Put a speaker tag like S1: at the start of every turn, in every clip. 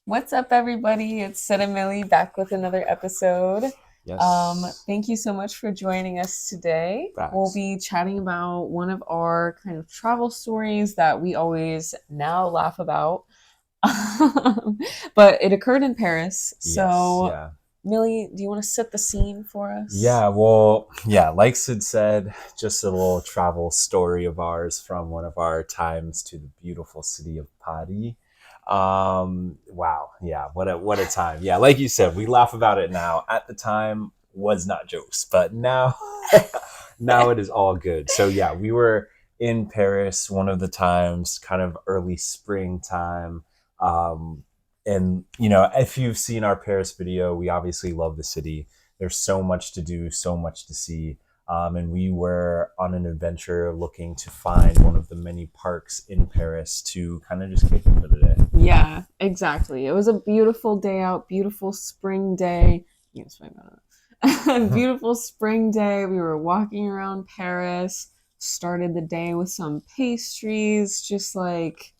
S1: What's up, everybody? It's Seta Millie back with another episode.
S2: Yes.
S1: Thank you so much for joining us today. We'll
S2: Facts.
S1: be chatting about one of our kind of travel stories that we always now laugh about. But it occurred in Paris.
S2: Yes.
S1: So,
S2: Yeah.
S1: Millie, do you want to set the scene for us?
S2: Yeah. Well, yeah, like Sid said, just a little travel story of ours from one of our times to the beautiful city of Paris. Wow. Yeah. What a time. Yeah. Like you said, we laugh about it now. At the time was not jokes, but now now it is all good. So yeah, we were in Paris one of the times, kind of early springtime. Um, and if you've seen our Paris video, we obviously love the city. There's so much to do, so much to see. And we were on an adventure looking to find one of the many parks in Paris to kind of just kick it for the day.
S1: Yeah, exactly. It was a beautiful day out, beautiful spring day. Yes, wait a minute. Beautiful spring day. We were walking around Paris, started the day with some pastries, just like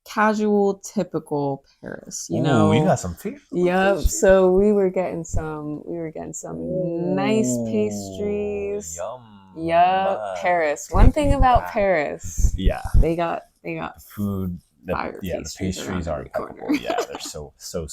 S1: casual, typical Paris, you
S2: Ooh, you
S1: know?
S2: got some fish on the
S1: Yep.
S2: pastry?
S1: So we were getting some nice
S2: Ooh,
S1: pastries.
S2: yum.
S1: Yep, Paris. One
S2: Take
S1: thing
S2: me
S1: about
S2: back.
S1: Paris,
S2: Yeah,
S1: they got
S2: food.
S1: fire
S2: The
S1: pastries
S2: pastries
S1: around
S2: are
S1: every corner.
S2: impeccable. Yeah, they're so fire.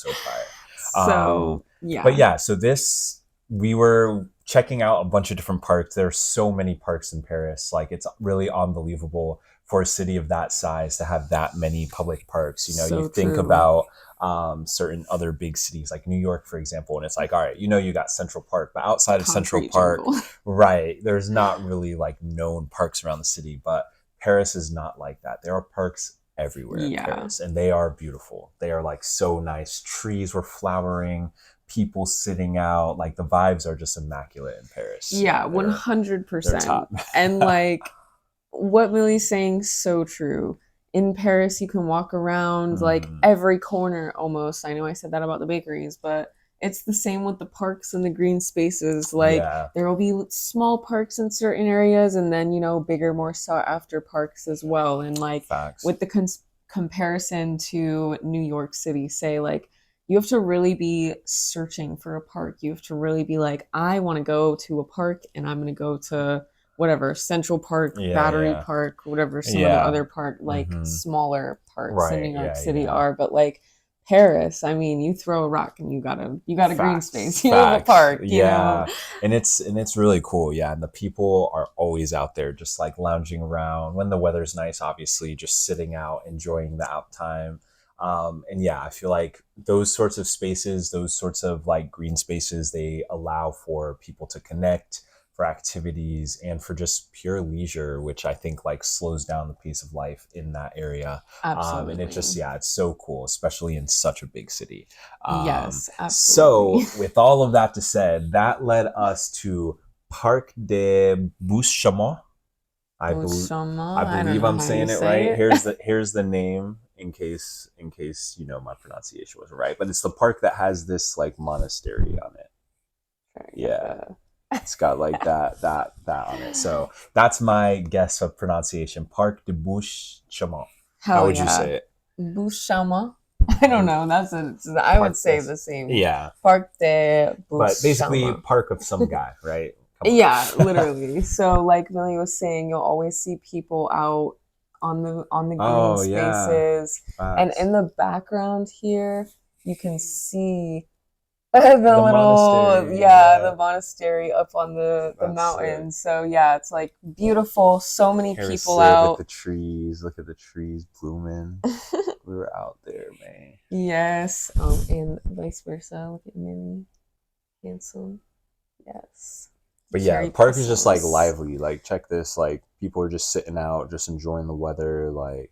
S1: So
S2: But
S1: yeah,
S2: yeah, so this we were checking out a bunch of different parks. There's so many parks in Paris. Like it's really unbelievable for a city of that size to have that many public parks. You
S1: so
S2: think
S1: true.
S2: about certain other big cities like New York, for example, and it's like, all right, you got Central Park, but outside of Central
S1: Concrete
S2: Park,
S1: jungle.
S2: right, there's not really like known parks around the city. But Paris is not like that. There are parks everywhere in
S1: Yeah.
S2: Paris, and they are beautiful. They are like so nice. Trees were flowering, people sitting out. Like the vibes are just immaculate in Paris.
S1: Yeah,
S2: Yeah, they're
S1: 100%.
S2: top.
S1: And like what Millie's saying, so true. In Paris, you can walk around like
S2: Hmm.
S1: every corner almost. I know I said that about the bakeries, but it's the same with the parks and the green spaces. Like
S2: Yeah,
S1: there will be small parks in certain areas and then, bigger, more sought after parks as well. And like
S2: facts.
S1: with the comparison to New York City, say like you have to really be searching for a park. You have to really be like, I want to go to a park and I'm going to go to whatever Central Park,
S2: Yeah,
S1: Battery
S2: yeah,
S1: Park, whatever some of the
S2: yeah.
S1: other park like
S2: Hmm.
S1: smaller parks in New
S2: Right.
S1: York
S2: Yeah,
S1: City
S2: yeah.
S1: are, but like Paris, I mean, you throw a rock and you got a green
S2: Facts,
S1: space, you have a
S2: facts.
S1: park.
S2: Yeah, and it's really cool. Yeah, and the people are always out there, just like lounging around when the weather's nice. Obviously, just sitting out, enjoying the out time. And yeah, I feel like those sorts of spaces, those sorts of like green spaces, they allow for people to connect, for activities, and for just pure leisure, which I think like slows down the pace of life in that area. And it just,
S1: Absolutely.
S2: yeah, it's so cool, especially in such a big city.
S1: Yes, absolutely.
S2: So, with all of that to said, that led us to Parc de Bouchamont. I believe I
S1: Bouchama, I don't
S2: believe
S1: know
S2: I'm
S1: how you
S2: saying it
S1: say
S2: right.
S1: it.
S2: Here's the name in case my pronunciation wasn't right. But it's the park that has this like monastery on it.
S1: Trying to get
S2: Yeah,
S1: the
S2: it's got like that on it. So that's my guess of pronunciation. Parc de Bouchamont. How
S1: hell
S2: would you
S1: yeah.
S2: say it?
S1: Bouchama. I don't
S2: Bou-
S1: know. I would
S2: Parc
S1: say
S2: des.
S1: the same.
S2: Yeah,
S1: Parc de
S2: but basically
S1: Bouchama.
S2: park of some guy, right? Come on.
S1: Yeah, literally. So like Millie was saying, you'll always see people out on the green
S2: Oh yeah,
S1: spaces. And
S2: facts.
S1: in the background here, you can see the
S2: The
S1: little,
S2: monastery,
S1: yeah, the
S2: yeah,
S1: monastery up on the
S2: that's sick.
S1: mountain. So yeah, it's like beautiful. So many
S2: Here's
S1: people
S2: Sid with
S1: out.
S2: the trees. Look at the trees blooming. We were out there, man.
S1: Yes. And vice versa. Look at Millie. Handsome. Yes.
S2: But yeah, the
S1: Cherry
S2: park is just like
S1: blossoms.
S2: lively. Like check this. Like people are just sitting out, just enjoying the weather. Like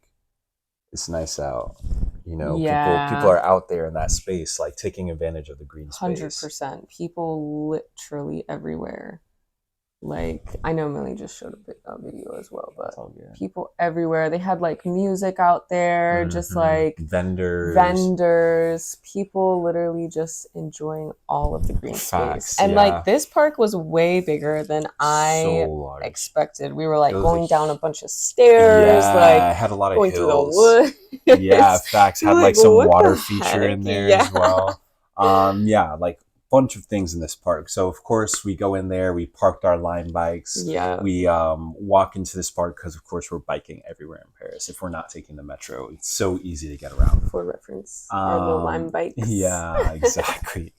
S2: it's nice out. People
S1: Yeah.
S2: are out there in that space, like taking advantage of the green space.
S1: 100%. People literally everywhere. Like, I know Millie just showed a video as well, but
S2: It's all good.
S1: people everywhere. They had like music out there, just like vendors, people literally just enjoying all of the green space. And like this park was way bigger than I expected. We were like going down a bunch of stairs, like
S2: had a lot of
S1: going
S2: hills.
S1: through the woods.
S2: Yeah, facts. Had like some water feature in there as well. Like bunch of things in this park. So of course we go in there, we parked our Lime bikes.
S1: Yeah.
S2: We walk into this park because of course we're biking everywhere in Paris. If we're not taking the metro, it's so easy to get around.
S1: For reference, our little Lime bikes.
S2: Yeah, exactly.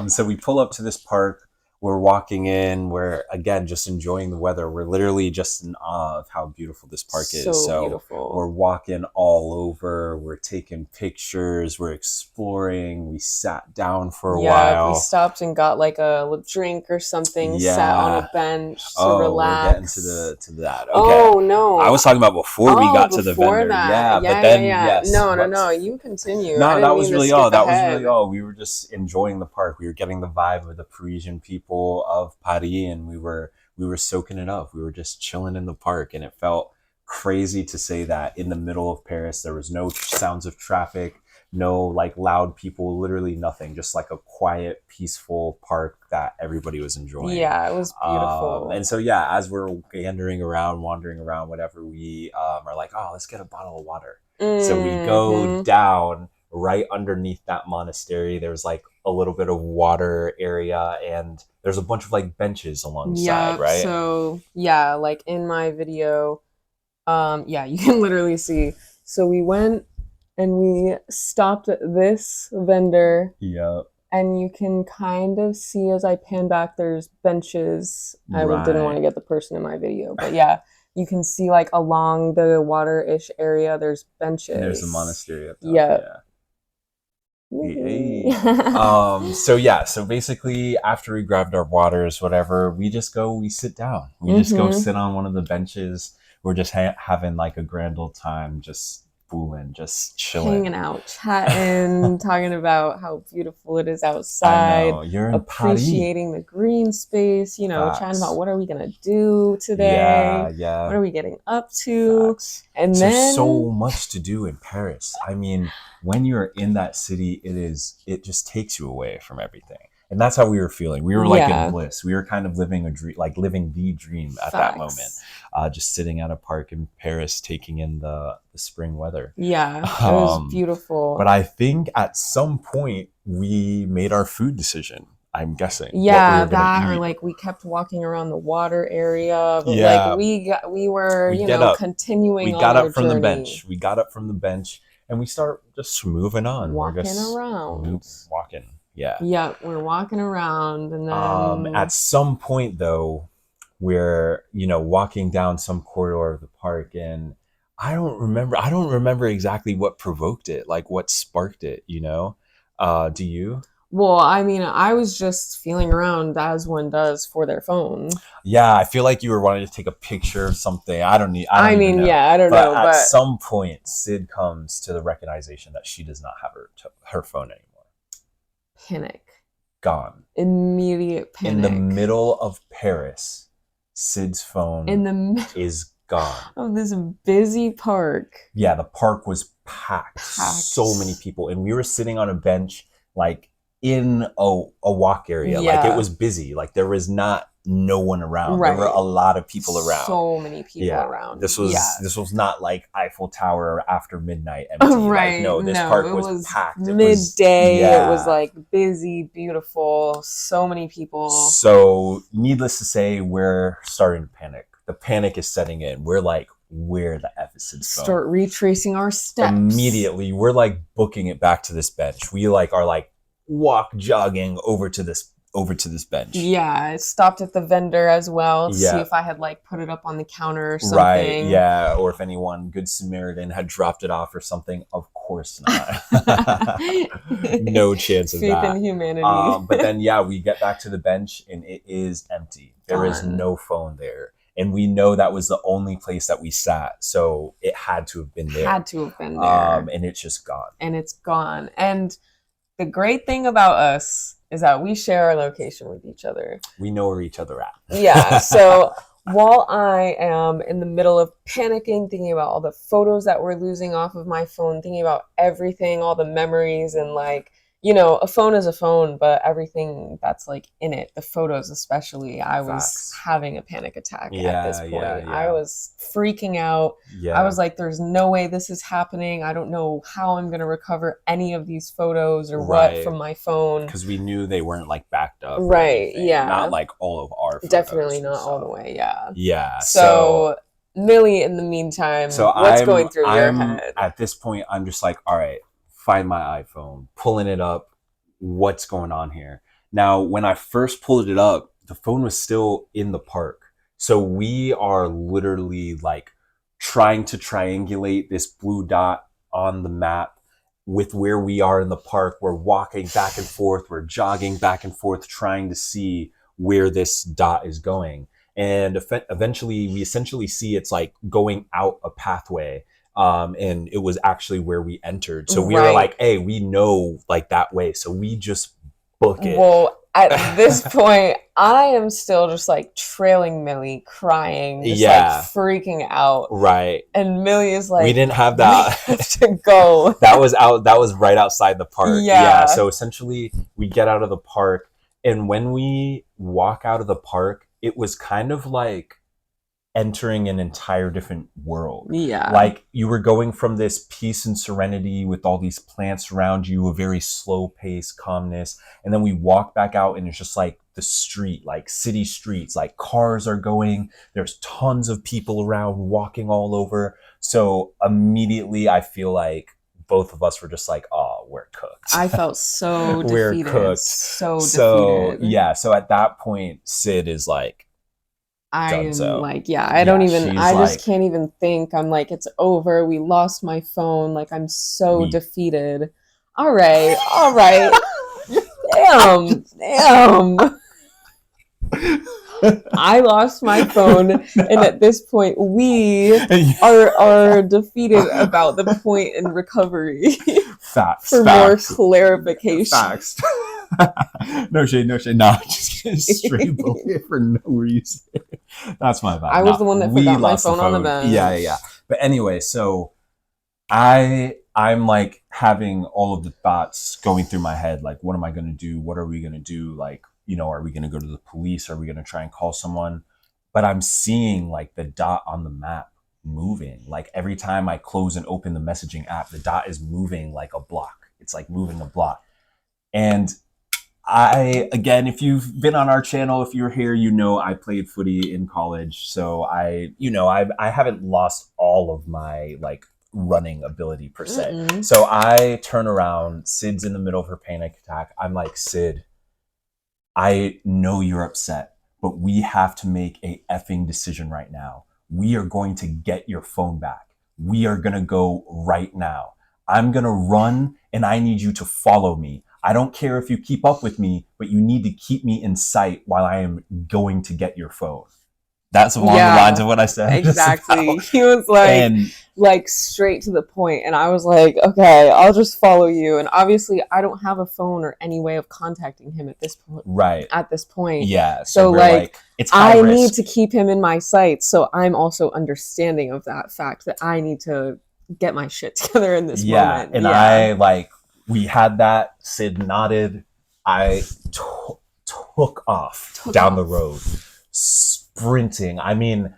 S2: So we pull up to this park. We're walking in. We're again just enjoying the weather. We're literally just in awe of how beautiful this park is. So
S1: beautiful.
S2: We're walking all over. We're taking pictures. We're exploring. We sat down for a while.
S1: We stopped and got like a drink or something. Sat on a bench to relax.
S2: We're getting to that. Okay.
S1: Oh no,
S2: I was talking about before we got to the vendor.
S1: That.
S2: But then yes.
S1: No. You continue.
S2: No, that was really all. That was really all. We were just enjoying the park. We were getting the vibe of the Parisian people of Paris, and we were soaking it up. We were just chilling in the park, and it felt crazy to say that in the middle of Paris there was no sounds of traffic, no like loud people, literally nothing, just like a quiet, peaceful park that everybody was enjoying.
S1: Yeah, it was beautiful.
S2: And so as we're wandering around, whatever, we are like, oh, let's get a bottle of water. So we go down right underneath that monastery. There's like a little bit of water area, and there's a bunch of like benches alongside, right?
S1: So like in my video, you can literally see. So we went and we stopped at this vendor.
S2: Yep.
S1: And you can kind of see as I pan back, there's benches. I didn't want to get the person in my video, but you can see like along the water-ish area, there's benches.
S2: And there's a monastery up top. Yeah. Hey. So basically after we grabbed our waters, whatever, we sit down. We just go sit on one of the benches. We're just having like a grand old time, just fooling, just chilling,
S1: hanging out, chatting, talking about how beautiful it is outside.
S2: I know. You're in
S1: appreciating
S2: Paris.
S1: The green space, chatting about what are we gonna do today.
S2: Yeah.
S1: What are we getting up to?
S2: Facts.
S1: And
S2: there's so much to do in Paris. I mean, when you're in that city, it just takes you away from everything. And that's how we were feeling. We were like in bliss. We were kind of living a dream, like living the dream at that moment. Just sitting at a park in Paris, taking in the spring weather.
S1: Yeah, it was beautiful.
S2: But I think at some point we made our food decision. I'm guessing.
S1: Yeah, or like we kept walking around the water area. But like we were continuing.
S2: We got up from the bench. We got up from the bench and we start just moving on.
S1: Walking around.
S2: Walking. Yeah.
S1: Yeah, we're walking around, and then
S2: at some point though, we're walking down some corridor of the park, and I don't remember exactly what provoked it, like what sparked it. Do you?
S1: Well, I mean, I was just feeling around as one does for their phone.
S2: Yeah, I feel like you were wanting to take a picture of something. I don't know.
S1: But
S2: at some point, Sid comes to the recognition that she does not have her phone anymore.
S1: Panic.
S2: Gone.
S1: Immediate panic.
S2: In the middle of Paris, Sid's phone is gone.
S1: Of this busy park.
S2: Yeah, the park was packed. So many people. And we were sitting on a bench, like in a walk area. Like it was busy. Like there was no one around. Right. There were a lot of people around.
S1: So many people around.
S2: This was not like Eiffel Tower after midnight empty.
S1: Right.
S2: Like, this park was packed.
S1: Midday. It was like busy, beautiful, so many people.
S2: So needless to say, we're starting to panic. The panic is setting in. We're like, where the F is Sid's phone?
S1: Start retracing our steps.
S2: Immediately, we're like booking it back to this bench. We like are like jogging over to this bench.
S1: Yeah, I stopped at the vendor as well to see if I had like put it up on the counter or something.
S2: Right, yeah, or if anyone, Good Samaritan, had dropped it off or something. Of course not. No chance of that.
S1: Faith in humanity.
S2: But then, we get back to the bench and it is empty. There is no phone there. And we know that was the only place that we sat. So it had to have been there. And it's just gone.
S1: And it's gone. And the great thing about us is that we share our location with each other.
S2: We know where each other at.
S1: Yeah. So while I am in the middle of panicking, thinking about all the photos that we're losing off of my phone, thinking about everything, all the memories, and like, you know, a phone is a phone, but everything that's like in it, the photos especially, I was
S2: Facts.
S1: having a panic attack at this
S2: Yeah,
S1: point.
S2: yeah,
S1: I
S2: yeah.
S1: was freaking out. I
S2: Yeah,
S1: was like, there's no way this is happening. I don't know how I'm going to recover any of these photos or what
S2: right.
S1: from my phone.
S2: Because we knew they weren't like backed up or
S1: Right.
S2: anything. Not
S1: Yeah.
S2: like all of our
S1: Definitely
S2: photos and
S1: not all the
S2: stuff.
S1: way. Yeah.
S2: Yeah.
S1: So, Millie, in the meantime,
S2: So
S1: what's
S2: I'm
S1: going through your
S2: I'm
S1: head?
S2: at this point I'm just like, all right, find my iPhone, pulling it up. What's going on here? Now, when I first pulled it up, the phone was still in the park. So we are literally like trying to triangulate this blue dot on the map with where we are in the park. We're walking back and forth, we're jogging back and forth, trying to see where this dot is going. And eventually, we essentially see it's like going out a pathway. And it was actually where we entered. So we were
S1: Right.
S2: like, hey, we know like that way. So we just book it.
S1: Well, at this point, I am still just like trailing Millie, crying, just like
S2: Yeah.
S1: freaking out.
S2: Right.
S1: And Millie is like,
S2: We didn't have
S1: we
S2: that.
S1: have to go.
S2: That was right outside the park.
S1: Yeah.
S2: So essentially we get out of the park, and when we walk out of the park, it was kind of like entering an entire different world.
S1: Yeah.
S2: Like you were going from this peace and serenity with all these plants around you, a very slow pace, calmness. And then we walk back out and it's just like the street, like city streets, like cars are going. There's tons of people around walking all over. So immediately I feel like both of us were just like, oh, we're cooked.
S1: I felt so
S2: We're
S1: defeated.
S2: cooked.
S1: So
S2: So
S1: defeated.
S2: so at that point, Sid is like,
S1: I'm
S2: Dunzo.
S1: like, yeah, I don't even,
S2: she's
S1: I just
S2: like,
S1: can't even think. I'm like, it's over. We lost my phone. Like, I'm so
S2: We-
S1: defeated. All right. Damn. I lost my phone, and at this point, we are defeated about the point in recovery.
S2: Facts.
S1: For more clarification.
S2: Facts. No shade. No, just straight bullshit for no reason. That's my bad.
S1: I was the one that forgot my phone on the bench.
S2: Yeah. But anyway, so I'm like having all of the thoughts going through my head, like, what am I going to do? What are we going to do? Like, you know, are we going to go to the police? Are we going to try and call someone? But I'm seeing like the dot on the map moving. Like every time I close and open the messaging app, the dot is moving like a block. It's like moving a block. And again, if you've been on our channel, if you're here, you know I played footy in college. So I haven't lost all of my like running ability per se.
S1: Mm-mm.
S2: So I turn around, Sid's in the middle of her panic attack. I'm like, Sid, I know you're upset, but we have to make a effing decision right now. We are going to get your phone back. We are going to go right now. I'm going to run and I need you to follow me. I don't care if you keep up with me, but you need to keep me in sight while I am going to get your phone. That's along the lines of what I said.
S1: Exactly. He was like straight to the point, and I was like, okay, I'll just follow you. And obviously, I don't have a phone or any way of contacting him at this point.
S2: Right.
S1: At this point.
S2: Yeah.
S1: So like
S2: it's high risk.
S1: need to keep him in my sight. So I'm also understanding of that fact that I need to get my shit together in this moment.
S2: And we had that. Sid nodded. I took off down the road, sprinting. I mean,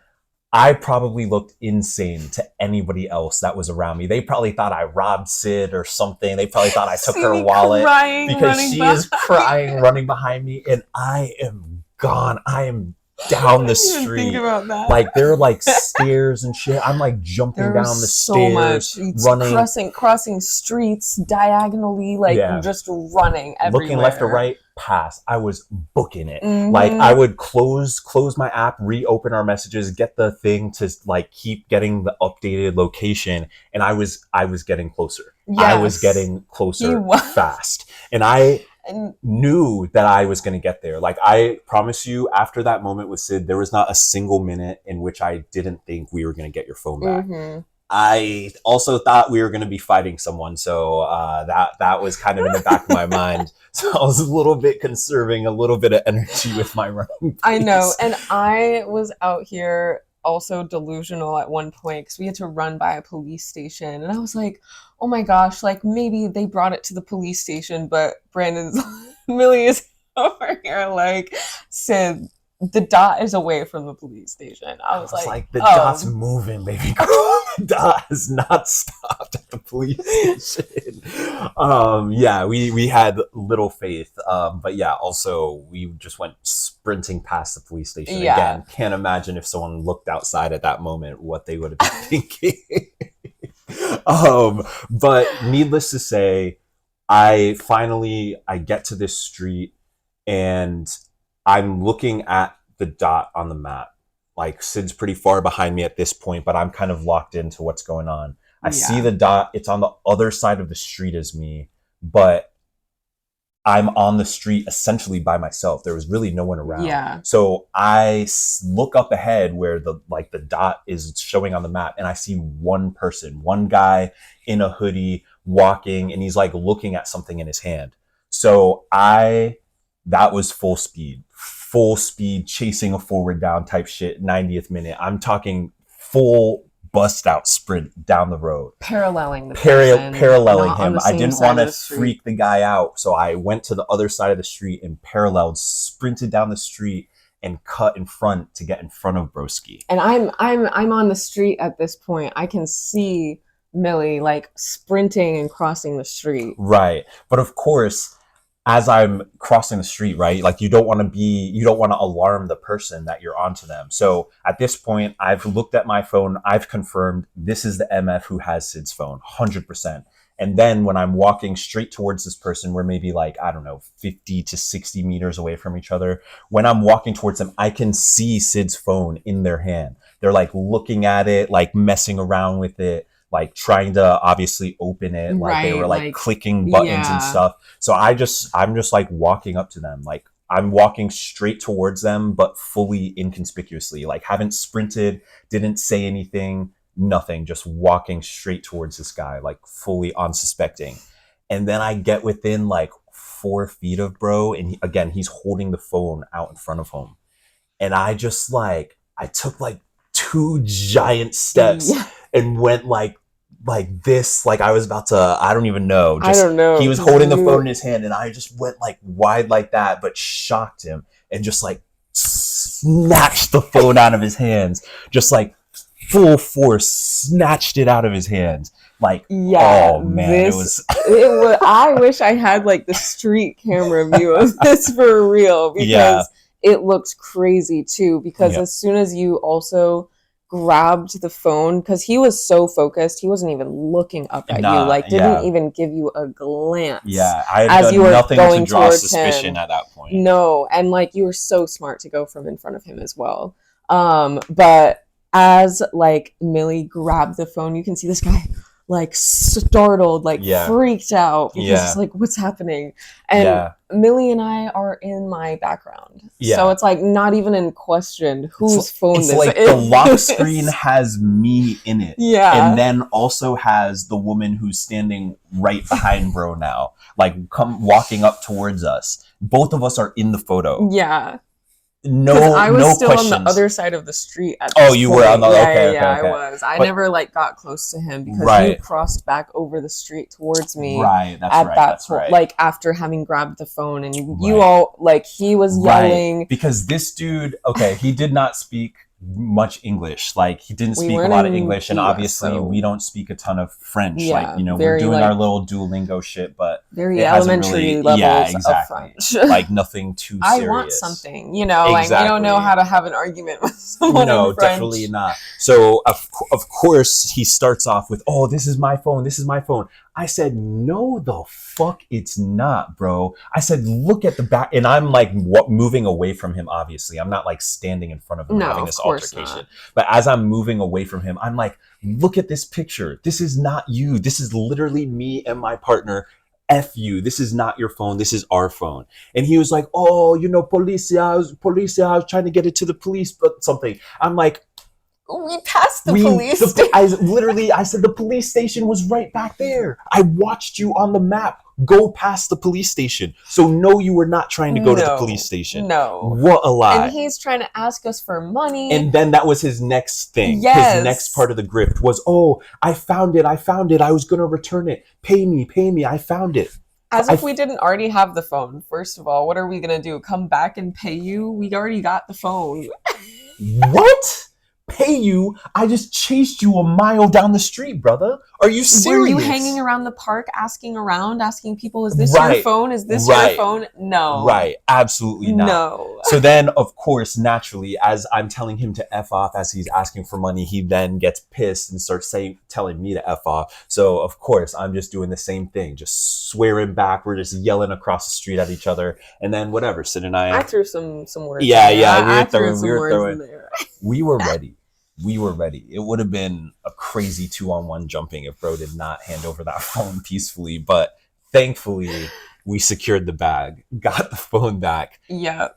S2: I probably looked insane to anybody else that was around me. They probably thought I robbed Sid or something. They probably thought I took her wallet because she is crying, running behind me, and I am gone. I am down the street.
S1: Think about that.
S2: Like there are like stairs and shit. I'm like jumping down the stairs, running,
S1: crossing streets diagonally, just running everywhere.
S2: Looking left or right, pass. I was booking it.
S1: Mm-hmm.
S2: Like I would close my app, reopen our messages, get the thing to like keep getting the updated location, and I was getting closer.
S1: Yes.
S2: I was getting closer fast, and I knew that I was going to get there. Like I promise you, after that moment with Sid, there was not a single minute in which I didn't think we were going to get your phone back.
S1: Mm-hmm.
S2: I also thought we were going to be fighting someone, so that was kind of in the back of my mind. So I was a little bit conserving a little bit of energy with my running
S1: I know.
S2: pace.
S1: And I was out here also delusional at one point because we had to run by a police station. And I was like, oh my gosh, like maybe they brought it to the police station, but Brandon's Millie is over here like, Sid, the dot is away from the police station. I
S2: I
S1: was
S2: was
S1: like,
S2: like, the dot's
S1: oh,
S2: moving, baby girl. The dot has not stopped at the police station. Yeah, we had little faith. But yeah, also we just went sprinting past the police station.
S1: yeah,
S2: Again, can't imagine if someone looked outside at that moment what they would have been thinking. But needless to say, I get to this street and I'm looking at the dot on the map. Like Sid's pretty far behind me at this point, but I'm kind of locked into what's going on. I see
S1: yeah,
S2: the dot. It's on the other side of the street as me, but I'm on the street essentially by myself. There was really no one around.
S1: yeah.
S2: So I look up ahead where the dot is showing on the map and I see one person, one guy in a hoodie walking and he's like looking at something in his hand. So that was full speed chasing a forward down type shit, 90th minute. I'm talking full bust out sprint down the road,
S1: Paralleling the person,
S2: paralleling
S1: not on
S2: him.
S1: the
S2: I
S1: same
S2: didn't want
S1: side of
S2: to
S1: the street.
S2: freak the guy out, so I went to the other side of the street and paralleled, sprinted down the street and cut in front to get in front of Broski.
S1: And I'm on the street at this point. I can see Millie like sprinting and crossing the street.
S2: Right. But of course, as I'm crossing the street, right? Like you don't want to alarm the person that you're onto them. So at this point, I've looked at my phone. I've confirmed this is the MF who has Sid's phone, 100%. And then when I'm walking straight towards this person, we're maybe like, I don't know, 50 to 60 meters away from each other. When I'm walking towards them, I can see Sid's phone in their hand. They're like looking at it, like messing around with it, like trying to obviously open it. Like they were
S1: Right,
S2: like
S1: like
S2: clicking buttons and
S1: yeah.
S2: stuff. So I'm just like walking up to them. Like I'm walking straight towards them, but fully inconspicuously. Like haven't sprinted, didn't say anything, nothing, just walking straight towards this guy, like fully unsuspecting. And then I get within like 4 feet of bro, and again, he's holding the phone out in front of him. And I took like two giant steps
S1: Yeah.
S2: and went like this, like I was about to, I don't even know,
S1: I
S2: just
S1: don't know
S2: he was
S1: because
S2: holding the phone
S1: you
S2: in his hand and I just went like wide like that, but shocked him and just like snatched the phone out of his hands, just like full force snatched it out of his hands. Like,
S1: yeah,
S2: oh man, it
S1: this
S2: was
S1: it was I wish I had like the street camera view of this for real
S2: yeah,
S1: because it looked crazy too because
S2: yeah,
S1: as soon as you also grabbed the phone because he was so focused he wasn't even looking up at you
S2: nah,
S1: like didn't
S2: yeah,
S1: even give you a glance
S2: yeah. I had
S1: as you
S2: done
S1: were
S2: nothing to
S1: going
S2: draw
S1: towards
S2: suspicion
S1: him.
S2: at that point.
S1: No, and like you were so smart to go from in front of him as well. But as like Millie grabbed the phone, you can see this guy like startled, like
S2: Yeah,
S1: freaked out because he's
S2: yeah,
S1: like, "What's happening?" And
S2: yeah,
S1: Millie and I are in my background, so
S2: yeah.
S1: it's like not even in question
S2: It's
S1: whose phone
S2: it's
S1: this
S2: like the lock screen
S1: is.
S2: has me in it, and
S1: Yeah,
S2: then also has the woman who's standing right behind bro now, like come walking up towards us. Both of us are in the photo.
S1: yeah. Because
S2: No,
S1: I was
S2: no
S1: still on the
S2: questions.
S1: other side of the street at
S2: Oh,
S1: this
S2: you were on
S1: point.
S2: the
S1: Yeah,
S2: okay,
S1: yeah,
S2: okay,
S1: yeah, I
S2: okay.
S1: was. I
S2: But
S1: never like got close to him because you
S2: right,
S1: crossed back over the street towards me
S2: right. That's
S1: at
S2: right.
S1: that
S2: That's
S1: point,
S2: right.
S1: like after having grabbed the phone, and you
S2: Right.
S1: all like he was
S2: Right.
S1: yelling.
S2: Because this dude, okay, he did not speak much English. Like he didn't
S1: We
S2: speak a
S1: weren't
S2: lot of
S1: in
S2: English, and
S1: the US,
S2: obviously we
S1: so
S2: don't speak a ton of French. Like,
S1: yeah,
S2: you know, we're
S1: very
S2: doing our
S1: like
S2: little Duolingo shit, but
S1: very
S2: it hasn't
S1: elementary
S2: really, yeah,
S1: levels of
S2: exactly.
S1: French.
S2: Like nothing too
S1: I want
S2: serious.
S1: something, you know, like you don't know
S2: Exactly.
S1: how to have an argument with someone in
S2: No, definitely
S1: French.
S2: not. So of course he starts off with, "Oh, this is my phone. This is my phone." I said, "No, the fuck, it's not, bro." I said, "Look at the back," and I'm like moving away from him. Obviously, I'm not like standing in front of him
S1: No,
S2: having
S1: of
S2: this
S1: course
S2: altercation.
S1: not.
S2: But as I'm moving away from him, I'm like, "Look at this picture. This is not you. This is literally me and my partner. F you. This is not your phone. This is our phone." And he was like, "Oh, you know, police. I was trying to get it to the police, but something." I'm like,
S1: We passed the police station.
S2: I said the police station was right back there. I watched you on the map go past the police station. So no, you were not trying to go to the police
S1: No,
S2: station.
S1: no.
S2: What a
S1: And
S2: lie.
S1: he's trying to ask us for money.
S2: And then that was his next thing.
S1: Yes.
S2: His next part of the grift was, oh, I found it. I was going to return it. Pay me. I found it.
S1: As if we didn't already have the phone. First of all, what are we going to do? Come back and pay you? We already got the phone.
S2: What? Pay you? I just chased you a mile down the street, brother. Are you serious?
S1: Were you hanging around the park asking people, is this your phone? Is this your phone? No.
S2: Right. Absolutely not.
S1: No.
S2: So then, of course, naturally, as I'm telling him to F off as he's asking for money, he then gets pissed and starts telling me to F off. So, of course, I'm just doing the same thing, just swearing back. We're just yelling across the street at each other. And then whatever, Sid and I
S1: threw some words.
S2: Yeah,
S1: we were throwing.
S2: We were ready. It would have been a crazy 2-on-1 jumping if bro did not hand over that phone peacefully. But thankfully, we secured the bag, got the phone back.
S1: Yeah.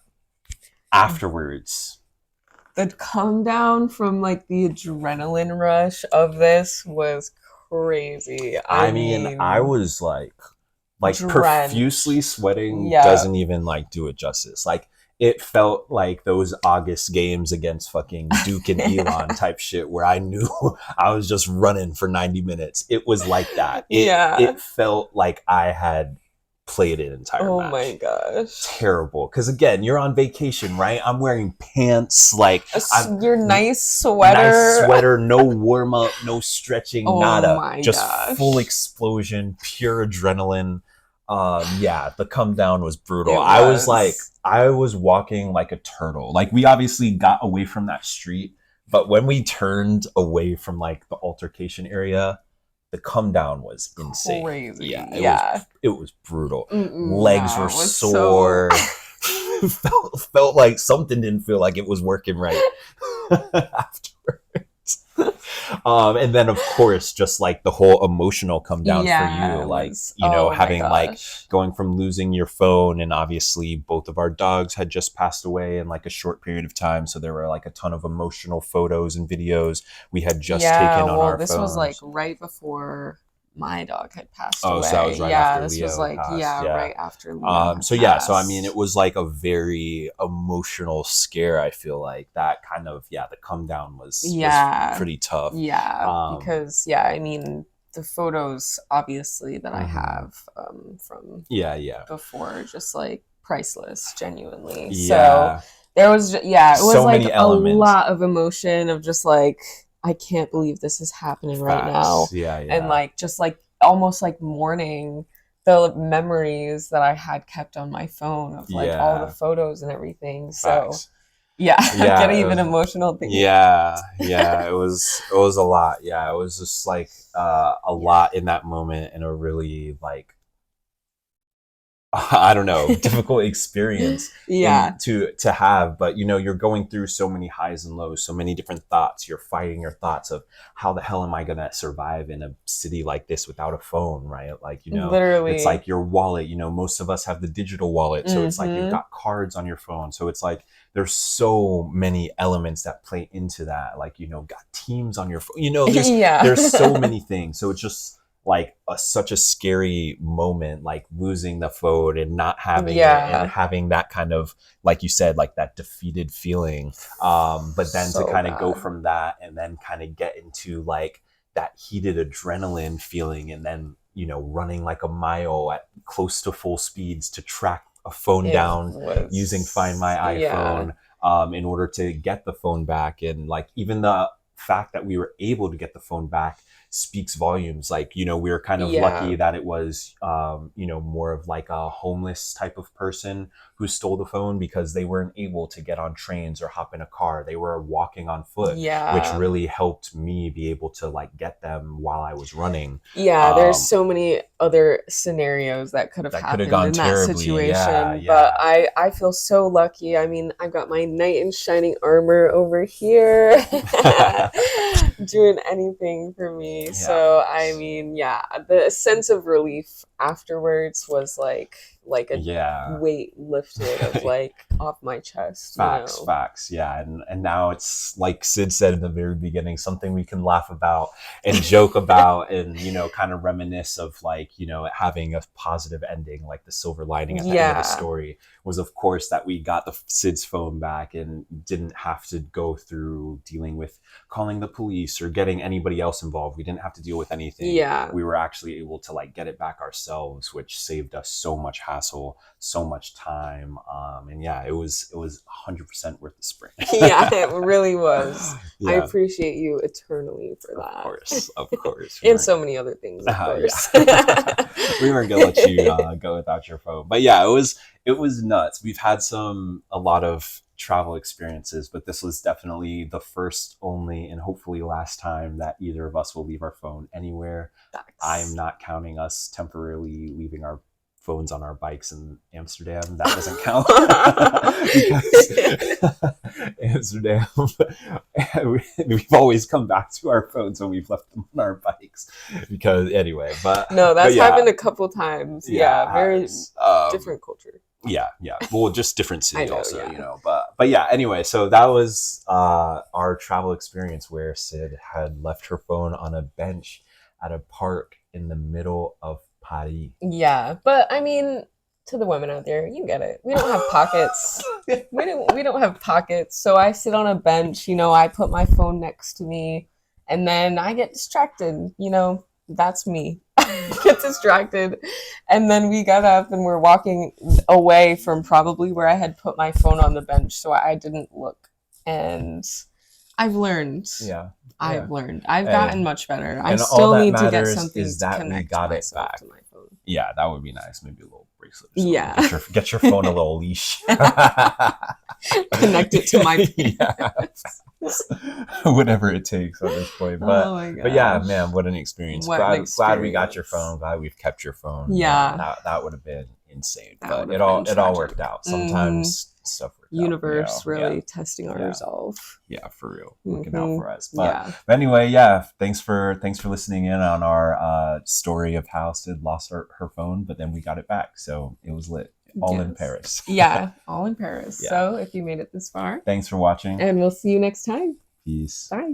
S2: Afterwards,
S1: the come down from like the adrenaline rush of this was crazy.
S2: I mean, I was like
S1: drenched.
S2: Profusely sweating doesn't even like do it justice. Like, it felt like those August games against fucking Duke and Elon type shit where I knew I was just running for 90 minutes. It was like that. It felt like I had played an entire match.
S1: Oh my gosh.
S2: Terrible. Because again, you're on vacation, right? I'm wearing pants, like
S1: your nice sweater.
S2: No warm up, no stretching, nada. Just full explosion, pure adrenaline. The come down was brutal. I was walking like a turtle. Like, we obviously got away from that street, but when we turned away from like the altercation area, the come down was insane.
S1: Crazy.
S2: It was brutal. Legs were sore. felt like something didn't feel like it was working right afterwards. And then of course, just like the whole emotional come down for you, like, having like going from losing your phone, and obviously both of our dogs had just passed away in like a short period of time, so there were like a ton of emotional photos and videos we had just taken on our phones.
S1: This was like right before my dog had passed away.
S2: So that was right after
S1: this
S2: Leo
S1: was like
S2: passed.
S1: right after Leo
S2: so I mean, it was like a very emotional scare. I feel like that kind of the come down was pretty tough.
S1: Because I mean, the photos obviously that I have from before, just like priceless, genuinely. So there was it was so like a lot of emotion of just like, I can't believe this is happening right now. And like, just like almost like mourning the memories that I had kept on my phone of like all the photos and everything. So getting even emotional thinking.
S2: It was a lot. It was just like a lot in that moment, and a really like, I don't know, difficult experience to have. But you're going through so many highs and lows, so many different thoughts. You're fighting your thoughts of how the hell am I gonna survive in a city like this without a phone, right? Like,
S1: literally,
S2: it's like your wallet, most of us have the digital wallet, so it's like you've got cards on your phone, so it's like there's so many elements that play into that, like, got Teams on your phone, there's so many things. So it's just like such a scary moment, like losing the phone and not having it, and having that kind of, like you said, like that defeated feeling. But then to kind of go from that and then kind of get into like that heated adrenaline feeling, and then, running like a mile at close to full speeds to track a phone down using Find My iPhone in order to get the phone back. And like, even the fact that we were able to get the phone back speaks volumes. Like, we were kind of lucky that it was more of like a homeless type of person who stole the phone, because they weren't able to get on trains or hop in a car. They were walking on foot, which really helped me be able to like get them while I was running.
S1: There's so many other scenarios that could have happened in that situation. But I feel so lucky. I mean, I've got my knight in shining armor over here doing anything for me. So I mean, the sense of relief afterwards was like like a
S2: Yeah.
S1: weight lifted of like off my chest.
S2: Facts. Yeah. And now it's like Sid said in the very beginning, something we can laugh about and joke about and, kind of reminisce of like, having a positive ending, like the silver lining at the end of the story was, of course, that we got the Sid's phone back and didn't have to go through dealing with calling the police or getting anybody else involved. We didn't have to deal with anything.
S1: Yeah.
S2: We were actually able to like get it back ourselves, which saved us so much hassle, so much time. And yeah, it was 100% worth the sprint.
S1: Yeah, it really was.
S2: Yeah.
S1: I appreciate you eternally for that.
S2: Of course.
S1: And so many other things, of course.
S2: Yeah. We weren't gonna let you go without your phone. But yeah, it was nuts. We've had a lot of travel experiences, but this was definitely the first, only, and hopefully last time that either of us will leave our phone anywhere. I am not counting us temporarily leaving our phones on our bikes in Amsterdam. That doesn't count. Because Amsterdam, we've always come back to our phones when we've left them on our bikes. Because anyway,
S1: no, that's happened a couple times. Yeah, very different culture.
S2: Yeah. Well, just different city also, But yeah, anyway, so that was our travel experience where Sid had left her phone on a bench at a park in the middle of Paris.
S1: Yeah, but I mean, to the women out there, you get it. We don't have pockets. we don't have pockets. So I sit on a bench, I put my phone next to me, and then I get distracted. That's me. Get distracted, and then we got up and we're walking away from probably where I had put my phone on the bench, so I didn't look. And I've learned.
S2: Yeah.
S1: I've learned. I've gotten much better. I still need to get something
S2: is that
S1: to connect
S2: we got it
S1: myself
S2: back.
S1: to my phone.
S2: Yeah, that would be nice. Maybe a little bracelet. Or something.
S1: Yeah.
S2: Get your phone a little leash.
S1: Connect it to my
S2: whatever it takes at this point. But yeah, man, what an experience. Glad we got your phone. Glad we've kept your phone.
S1: Yeah.
S2: That would have been insane. But it all worked out. Sometimes stuff worked
S1: universe
S2: out.
S1: Really testing our resolve.
S2: Yeah, for real. Looking out for us. But anyway, yeah, thanks for listening in on our story of how Sid lost her phone, but then we got it back. So it was lit. All in Paris.
S1: Yeah, all in Paris. So if you made it this far,
S2: thanks for watching.
S1: And we'll see you next time.
S2: Peace.
S1: Bye.